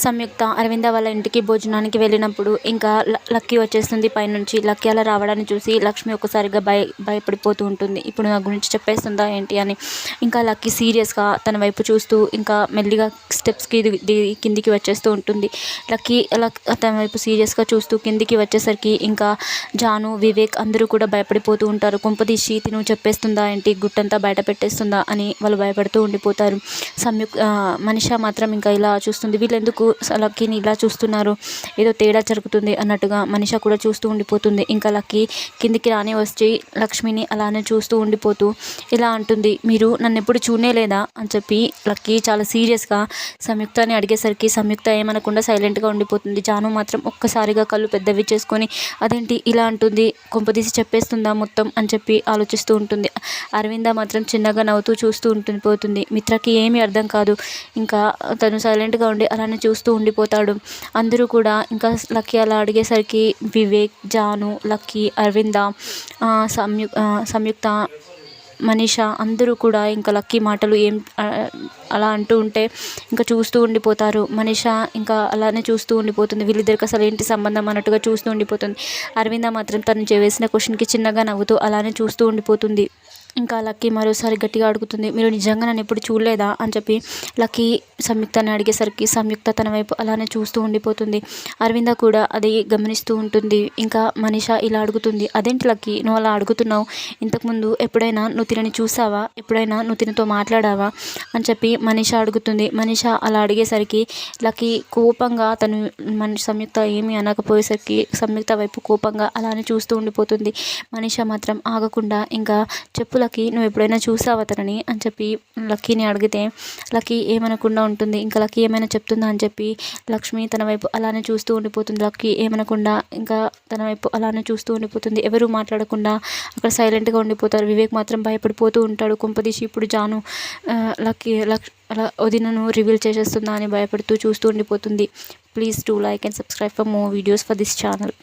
సంయుక్త అరవింద వాళ్ళ ఇంటికి భోజనానికి వెళ్ళినప్పుడు ఇంకా లక్కీ వచ్చేస్తుంది పైనుంచి. లక్కీ అలా రావడాన్ని చూసి లక్ష్మి ఒక్కసారిగా భయపడిపోతూ ఉంటుంది. ఇప్పుడు నా గురించి చెప్పేస్తుందా ఏంటి అని. ఇంకా లక్కీ సీరియస్గా తన వైపు చూస్తూ ఇంకా మెల్లిగా స్టెప్స్కి కిందికి వచ్చేస్తూ ఉంటుంది. లక్కీ అలా తన వైపు సీరియస్గా చూస్తూ కిందికి వచ్చేసరికి ఇంకా జాను, వివేక్ అందరూ కూడా భయపడిపోతూ ఉంటారు. కొంపదీసి తిను చెప్పేస్తుందా ఏంటి, గుట్టంతా బయట పెట్టేస్తుందా అని వాళ్ళు భయపడుతూ ఉండిపోతారు. మనిషా మాత్రం ఇంకా ఇలా చూస్తుంది. వీళ్ళెందుకు లక్కీని ఇలా చూస్తున్నారు, ఏదో తేడా జరుగుతుంది అన్నట్టుగా మనిషా కూడా చూస్తూ ఉండిపోతుంది. ఇంకా లక్కీ కిందికి రాని వచ్చి లక్ష్మిని అలానే చూస్తూ ఉండిపోతూ ఇలా అంటుంది, మీరు నన్ను ఎప్పుడు చూడలేదా అని చెప్పి లక్కీ చాలా సీరియస్గా సంయుక్తని అడిగేసరికి సంయుక్త ఏమనకుండా సైలెంట్గా ఉండిపోతుంది. జాను మాత్రం ఒక్కసారిగా కళ్ళు పెద్దవి చేసుకొని అదేంటి ఇలా అంటుంది, కొంపదీసి చెప్పేస్తుందా మొత్తం అని చెప్పి ఆలోచిస్తూ ఉంటుంది. అరవింద మాత్రం చిన్నగా నవ్వుతూ చూస్తూ పోతుంది. మిత్రకి ఏమీ అర్థం కాదు. ఇంకా తను సైలెంట్గా ఉండి అలానే చూస్తూ ఉండిపోతాడు. అందరూ కూడా ఇంకా లక్కీ అలా అడిగేసరికి వివేక్, జాను, లక్కీ, అరవింద, సంయుక్త, మనీషా అందరూ కూడా ఇంకా లక్కీ మాటలు ఏం అలా అంటూ ఉంటే ఇంకా చూస్తూ ఉండిపోతారు. మనీషా ఇంకా అలానే చూస్తూ ఉండిపోతుంది. వీళ్ళిద్దరికి అసలు ఏంటి సంబంధం అన్నట్టుగా చూస్తూ ఉండిపోతుంది. అరవింద మాత్రం తను వేసిన క్వశ్చన్కి చిన్నగా నవ్వుతూ అలానే చూస్తూ ఉండిపోతుంది. ఇంకా లక్కీ మరోసారి గట్టిగా అడుగుతుంది, మీరు నిజంగా నన్ను ఎప్పుడు చూడలేదా అని చెప్పి లక్కీ సంయుక్తని అడిగేసరికి సంయుక్త తన వైపు అలానే చూస్తూ ఉండిపోతుంది. అరవింద కూడా అది గమనిస్తూ ఉంటుంది. ఇంకా మనీషా ఇలా అడుగుతుంది, అదేంటి లక్కీ నువ్వు అలా అడుగుతున్నావు, ఇంతకుముందు ఎప్పుడైనా నువ్వు తినని చూసావా, ఎప్పుడైనా నువ్వు తినతో మాట్లాడావా అని చెప్పి మనీషా అడుగుతుంది. మనీషా అలా అడిగేసరికి లక్కీ కోపంగా తను సంయుక్త ఏమీ అనకపోయేసరికి సంయుక్త వైపు కోపంగా అలానే చూస్తూ ఉండిపోతుంది. మనీషా మాత్రం ఆగకుండా ఇంకా చెప్పు లక్కీ నువ్వు ఎప్పుడైనా చూసావా తనని అని చెప్పి లక్కీని అడిగితే లక్కీ ఏమనకుండా ఉంటుంది. ఇంకా లక్కీ ఏమైనా చెప్తుందా అని చెప్పి లక్ష్మి తన వైపు అలానే చూస్తూ ఉండిపోతుంది. లక్కీ ఏమనకుండా ఇంకా తన వైపు అలానే చూస్తూ ఉండిపోతుంది. ఎవరూ మాట్లాడకుండా అక్కడ సైలెంట్గా ఉండిపోతారు. వివేక్ మాత్రం భయపడిపోతూ ఉంటాడు. కొంపదీసి ఇప్పుడు జాను అలా వదినను రివీల్ చేసేస్తుందా అని భయపడుతూ చూస్తూ ఉండిపోతుంది. Please do like and subscribe for more videos for this channel.